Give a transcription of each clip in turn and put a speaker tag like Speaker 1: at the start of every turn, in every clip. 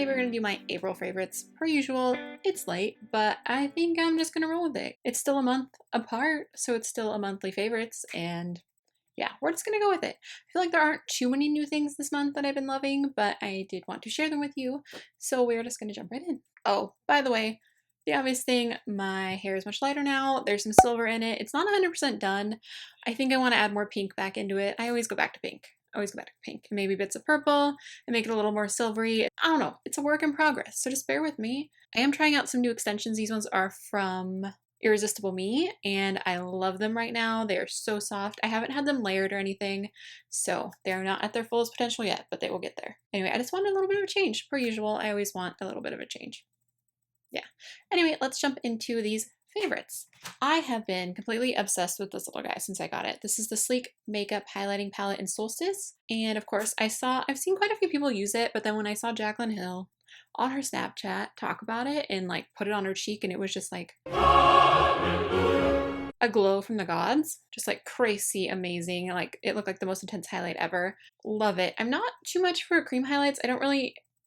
Speaker 1: today we're going to do my April favorites. Per usual, it's late, but I think I'm just going to roll with it. It's still a month apart, so it's still a monthly favorites, and yeah, we're just going to go with it. I feel like there aren't too many new things this month that I've been loving, but I did want to share them with you, so we're just going to jump right in. Oh, by the way, the obvious thing, my hair is much lighter now. There's some silver in it. It's not 100% done. I think I want to add more pink back into it. I always go back to pink. Always go back to pink. Maybe bits of purple and make it a little more silvery. I don't know. It's a work in progress, so just bear with me. I am trying out some new extensions. These ones are from Irresistible Me, and I love them right now. They are so soft. I haven't had them layered or anything, so they're not at their fullest potential yet, but they will get there. Anyway, I just wanted a little bit of a change. Per usual, I always want a little bit of a change. Yeah. Anyway, let's jump into these favorites. I have been completely obsessed with this little guy since I got it. This is the Sleek Makeup Highlighting Palette in Solstice. And of course, I've seen quite a few people use it, but then when I saw Jaclyn Hill on her Snapchat talk about it and like put it on her cheek, and it was just like a glow from the gods. Just like crazy amazing. Like it looked like the most intense highlight ever. Love it. I'm not too much for cream highlights.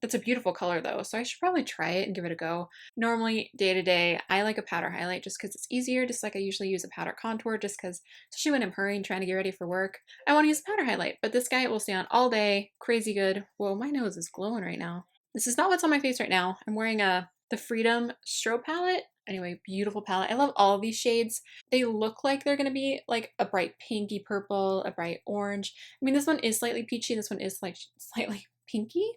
Speaker 1: It's a beautiful color though, so I should probably try it and give it a go. Normally, day to day, I like a powder highlight just because it's easier, just like I usually use a powder contour just because, especially when I'm hurrying, trying to get ready for work, I want to use a powder highlight. But this guy will stay on all day, crazy good. Whoa, my nose is glowing right now. This is not what's on my face right now. I'm wearing the Freedom Strobe palette. Anyway, beautiful palette. I love all of these shades. They look like they're going to be like a bright pinky purple, a bright orange. I mean, this one is slightly peachy. This one is like slightly pinky.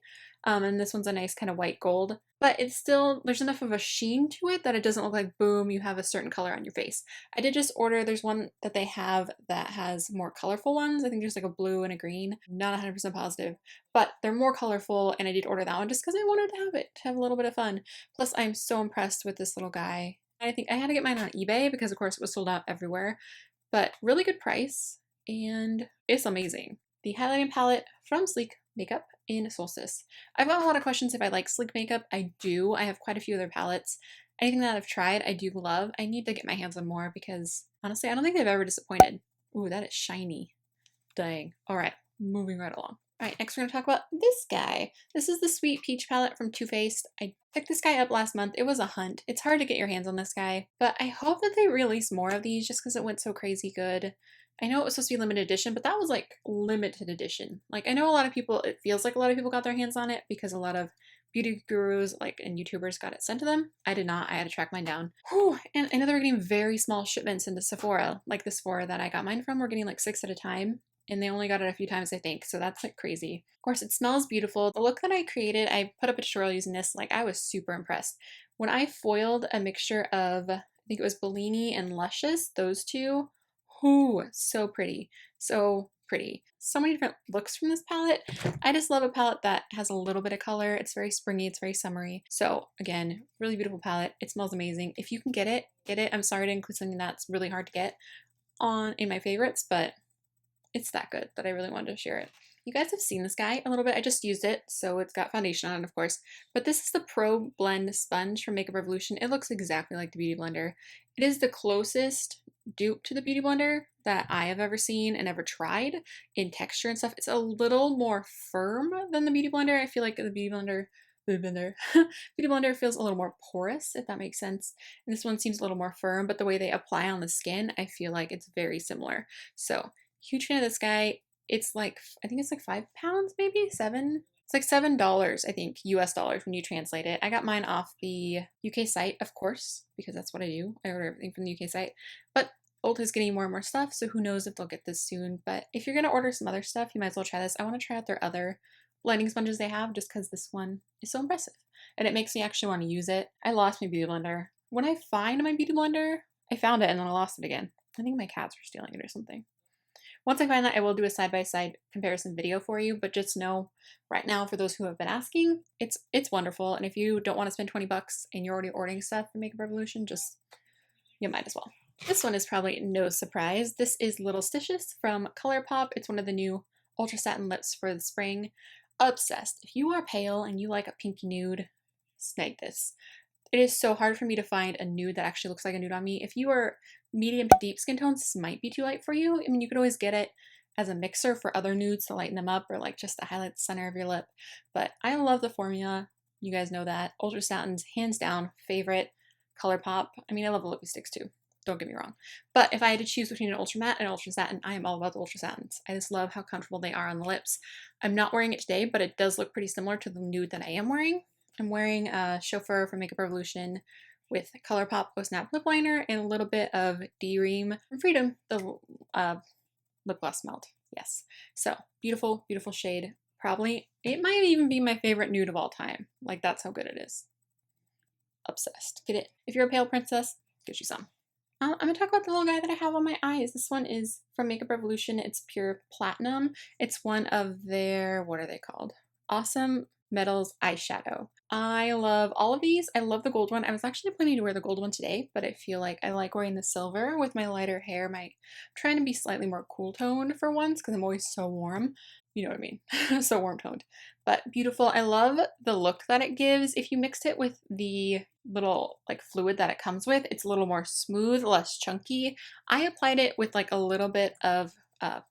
Speaker 1: And this one's a nice kind of white gold, but it's still, there's enough of a sheen to it that it doesn't look like, boom, you have a certain color on your face. I did just order, there's one that they have that has more colorful ones. I think there's like a blue and a green. Not 100% positive, but they're more colorful, and I did order that one just because I wanted to have it, to have a little bit of fun. Plus, I'm so impressed with this little guy. I think I had to get mine on eBay because, of course, it was sold out everywhere, but really good price, and it's amazing. The highlighting palette from Sleek Makeup in Solstice. I've got a lot of questions if I like Sleek Makeup. I do. I have quite a few other palettes. Anything that I've tried, I do love. I need to get my hands on more because, honestly, I don't think they've ever disappointed. Ooh, that is shiny. Dang. All right, moving right along. All right, next we're going to talk about this guy. This is the Sweet Peach palette from Too Faced. I picked this guy up last month. It was a hunt. It's hard to get your hands on this guy, but I hope that they release more of these just because it went so crazy good. I know it was supposed to be limited edition, but that was like limited edition. Like I know a lot of people, it feels like a lot of people got their hands on it because a lot of beauty gurus like and YouTubers got it sent to them. I did not. I had to track mine down. Whew. And I know they were getting very small shipments into Sephora. Like the Sephora that I got mine from, we're getting like 6 at a time. And they only got it a few times, I think. So that's like crazy. Of course, it smells beautiful. The look that I created, I put up a tutorial using this. Like I was super impressed. When I foiled a mixture of, I think it was Bellini and Luscious, those two. Ooh, so pretty. So pretty. So many different looks from this palette. I just love a palette that has a little bit of color. It's very springy. It's very summery. So again, really beautiful palette. It smells amazing. If you can get it, get it. I'm sorry to include something that's really hard to get in my favorites, but it's that good that I really wanted to share it. You guys have seen this guy a little bit. I just used it, so it's got foundation on it, of course. But this is the Pro Blend Sponge from Makeup Revolution. It looks exactly like the Beauty Blender. It is the closest dupe to the Beauty Blender that I have ever seen and ever tried in texture and stuff. It's a little more firm than the Beauty Blender. I feel like the Beauty Blender feels a little more porous, if that makes sense. And this one seems a little more firm, but the way they apply on the skin, I feel like it's very similar. So, huge fan of this guy. It's like, I think it's like £5, maybe? 7? It's like $7, I think, US dollars when you translate it. I got mine off the UK site, of course, because that's what I do. I order everything from the UK site. But Ulta is getting more and more stuff, so who knows if they'll get this soon. But if you're going to order some other stuff, you might as well try this. I want to try out their other blending sponges they have just because this one is so impressive. And it makes me actually want to use it. I lost my Beauty Blender. When I find my Beauty Blender, I found it and then I lost it again. I think my cats were stealing it or something. Once I find that, I will do a side-by-side comparison video for you, but just know right now, for those who have been asking, it's wonderful. And if you don't want to spend 20 bucks and you're already ordering stuff from Makeup Revolution, you might as well. This one is probably no surprise. This is LittleStitious from Colourpop. It's one of the new Ultra Satin lips for the spring. Obsessed. If you are pale and you like a pinky nude, snag this. It is so hard for me to find a nude that actually looks like a nude on me. If you are medium to deep skin tones, this might be too light for you. I mean, you could always get it as a mixer for other nudes to lighten them up or like just to highlight the center of your lip. But I love the formula. You guys know that. Ultra Satin's hands down favorite Colourpop. I mean, I love the Lippie sticks too. Don't get me wrong. But if I had to choose between an Ultra Matte and an Ultra Satin, I am all about the Ultra Satins. I just love how comfortable they are on the lips. I'm not wearing it today, but it does look pretty similar to the nude that I am wearing. I'm wearing a Chauffer from Makeup Revolution with Colourpop Glow Snap Lip Liner and a little bit of D-Ream from Freedom, the lip gloss melt. Yes. So beautiful, beautiful shade. Probably, it might even be my favorite nude of all time. Like, that's how good it is. Obsessed. Get it? If you're a pale princess, get you some. I'm going to talk about the little guy that I have on my eyes. This one is from Makeup Revolution. It's pure platinum. It's one of their, what are they called? Awesome Metals eyeshadow. I love all of these. I love the gold one. I was actually planning to wear the gold one today, but I feel like I like wearing the silver with my lighter hair. I'm trying to be slightly more cool toned for once because I'm always so warm. You know what I mean? So warm toned. But beautiful. I love the look that it gives. If you mixed it with the little like fluid that it comes with, it's a little more smooth, less chunky. I applied it with like a little bit of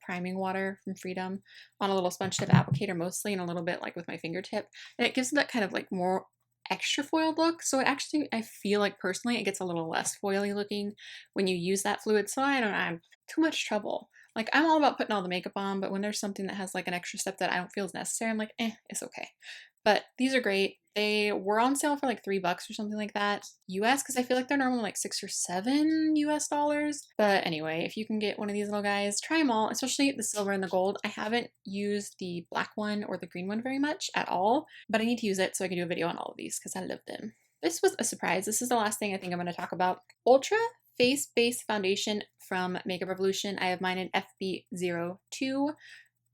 Speaker 1: priming water from Freedom on a little sponge tip applicator mostly, and a little bit like with my fingertip, and it gives that kind of like more extra foiled look. So it actually, I feel like personally it gets a little less foily looking when you use that fluid, so I don't have too much trouble. Like, I'm all about putting all the makeup on, but when there's something that has like an extra step that I don't feel is necessary, I'm like, it's okay. But these are great. They were on sale for like $3 or something like that US, because I feel like they're normally like $6 or $7 US dollars. But anyway, if you can get one of these little guys, try them all, especially the silver and the gold. I haven't used the black one or the green one very much at all, but I need to use it so I can do a video on all of these because I love them. This was a surprise. This is the last thing I think I'm going to talk about. Ultra Face Base Foundation from Makeup Revolution. I have mine in FB02.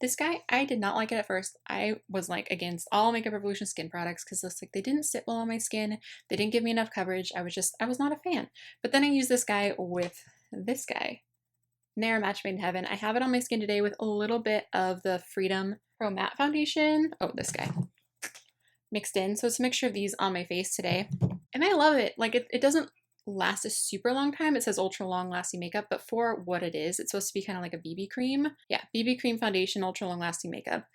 Speaker 1: This guy, I did not like it at first. I was like against all Makeup Revolution skin products because it's like they didn't sit well on my skin. They didn't give me enough coverage. I was not a fan. But then I used this guy with this guy. Nair Match Made in Heaven. I have it on my skin today with a little bit of the Freedom Pro Matte Foundation. Oh, this guy. Mixed in. So it's a mixture of these on my face today. And I love it. Like, it doesn't last a super long time. It says ultra long lasting makeup, but for what it is, it's supposed to be kind of like a BB cream. Yeah, BB cream foundation, ultra long lasting makeup.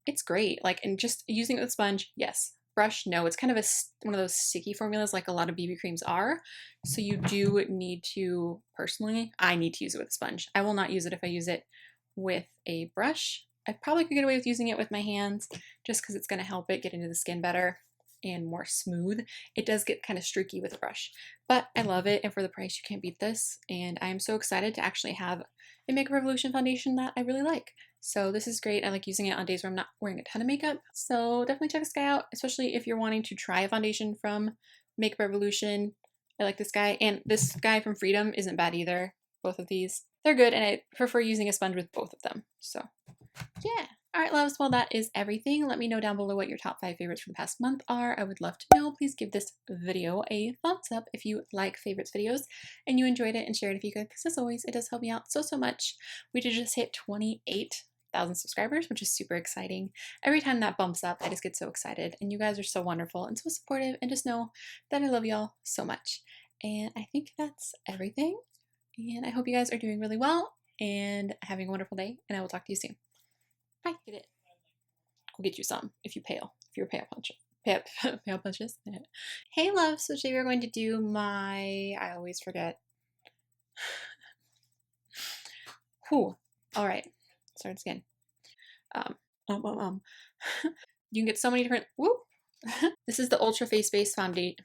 Speaker 1: It's great. Like, and just using it with sponge, yes. Brush, no. It's kind of one of those sticky formulas like a lot of BB creams are. So you do need to, personally, I need to use it with a sponge. I will not use it if I use it with a brush. I probably could get away with using it with my hands just because it's going to help it get into the skin better and more smooth. It does get kind of streaky with a brush, but I love it, and for the price you can't beat this, and I am so excited to actually have a Makeup Revolution foundation that I really like. So this is great. I like using it on days where I'm not wearing a ton of makeup, so definitely check this guy out, especially if you're wanting to try a foundation from Makeup Revolution. I like this guy, and this guy from Freedom isn't bad either. Both of these, they're good, and I prefer using a sponge with both of them. So yeah. Alright, loves, well, that is everything. Let me know down below what your top 5 favorites from the past month are. I would love to know. Please give this video a thumbs up if you like favorites videos and you enjoyed it, and share it if you could, because as always, it does help me out so, so much. We did just hit 28,000 subscribers, which is super exciting. Every time that bumps up, I just get so excited, and you guys are so wonderful and so supportive, and just know that I love y'all so much. And I think that's everything, and I hope you guys are doing really well and having a wonderful day, and I will talk to you soon. Bye. Get it. I'll get you some if you pale. If you're a pale puncher. Pale punches. Hey, love. So today we're going to do my... I always forget. Whew. All right. Start again. You can get so many different... Whoop. This is the Ultra Face Base Foundation.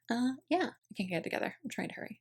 Speaker 1: Yeah. I can't get it together. I'm trying to hurry.